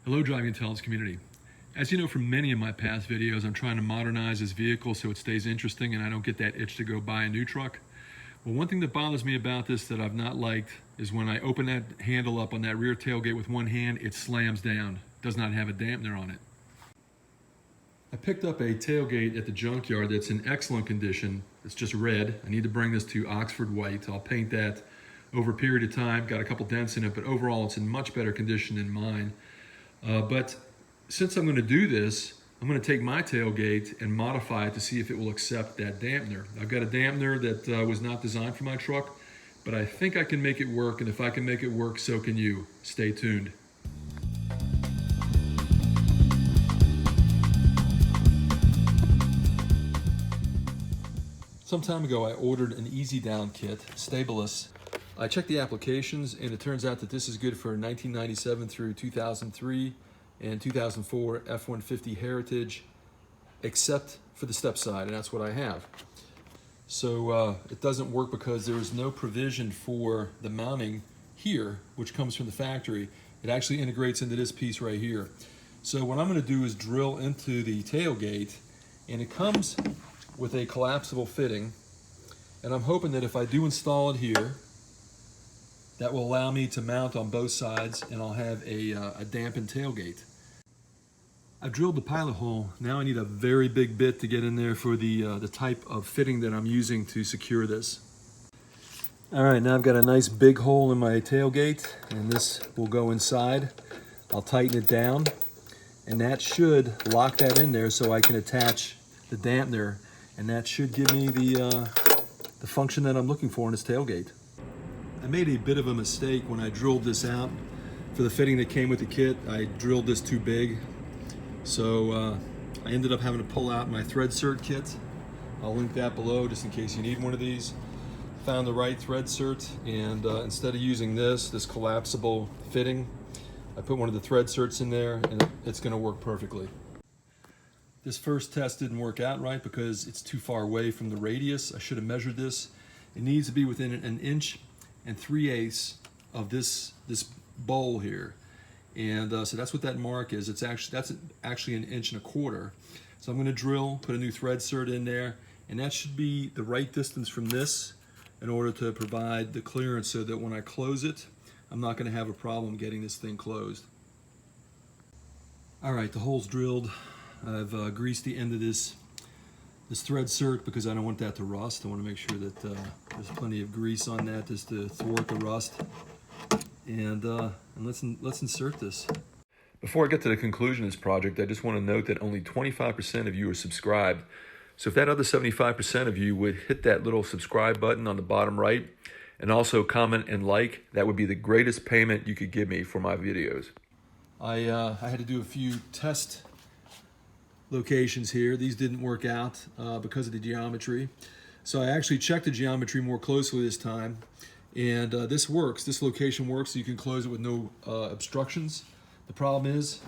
Hello, Driving Intelligence community. As you know from many of my past videos, I'm trying to modernize this vehicle so it stays interesting and I don't get that itch to go buy a new truck. Well, one thing that bothers me about this that I've not liked is when I open that handle up on that rear tailgate with one hand, it slams down. It does not have a dampener on it. I picked up a tailgate at the junkyard that's in excellent condition. It's just red. I need to bring this to Oxford white. I'll paint that over a period of time. Got a couple dents in it, but overall it's in much better condition than mine. But since I'm going to do this, I'm going to take my tailgate and modify it to see if it will accept that dampener. I've got a dampener that was not designed for my truck, but I think I can make it work, and if I can make it work, so can you. Stay tuned. Some time ago, I ordered an EZDown kit, Stabilus. I checked the applications, and it turns out that this is good for 1997 through 2003 and 2004 F150 Heritage, except for the step side, and that's what I have. So it doesn't work because there is no provision for the mounting here, which comes from the factory. It actually integrates into this piece right here. So what I'm going to do is drill into the tailgate, and it comes with a collapsible fitting, and I'm hoping that if I do install it here, that will allow me to mount on both sides, and I'll have a dampened tailgate. I've drilled the pilot hole. Now I need a very big bit to get in there for the type of fitting that I'm using to secure this. All right, now I've got a nice big hole in my tailgate, and this will go inside. I'll tighten it down, and that should lock that in there so I can attach the dampener, and that should give me the function that I'm looking for in this tailgate. I made a bit of a mistake when I drilled this out. For the fitting that came with the kit, I drilled this too big. So I ended up having to pull out my thread cert kit. I'll link that below just in case you need one of these. Found the right thread cert, and instead of using this collapsible fitting, I put one of the thread certs in there, and it's gonna work perfectly. This first test didn't work out right because it's too far away from the radius. I should have measured this. It needs to be within 1 inch and 3/8 of this bowl here, and so that's what that mark is. That's actually 1 1/4 inches. So I'm going to drill, put a new thread cert in there, and that should be the right distance from this in order to provide the clearance so that when I close it, I'm not going to have a problem getting this thing closed. All right, the hole's drilled. I've greased the end of this thread cert because I don't want that to rust. I want to make sure that there's plenty of grease on that just to thwart the rust. And let's insert this. Before I get to the conclusion of this project, I just want to note that only 25% of you are subscribed. So if that other 75% of you would hit that little subscribe button on the bottom right and also comment and like, that would be the greatest payment you could give me for my videos. I had to do a few test locations here. These didn't work out because of the geometry. So I actually checked the geometry more closely this time, and this works. This location works, so you can close it with no obstructions. The problem is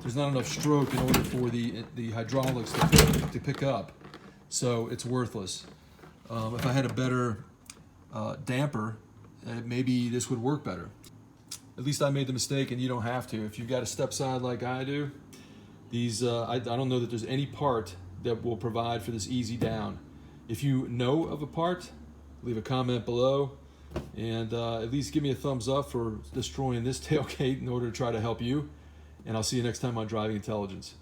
there's not enough stroke in order for the hydraulics to pick up, so it's worthless. If I had a better damper, maybe this would work better. At least I made the mistake, and you don't have to. If you've got a step side like I do, these I don't know that there's any part that will provide for this EZDown. If you know of a part, leave a comment below, and at least give me a thumbs up for destroying this tailgate in order to try to help you. And I'll see you next time on Driving Intelligence.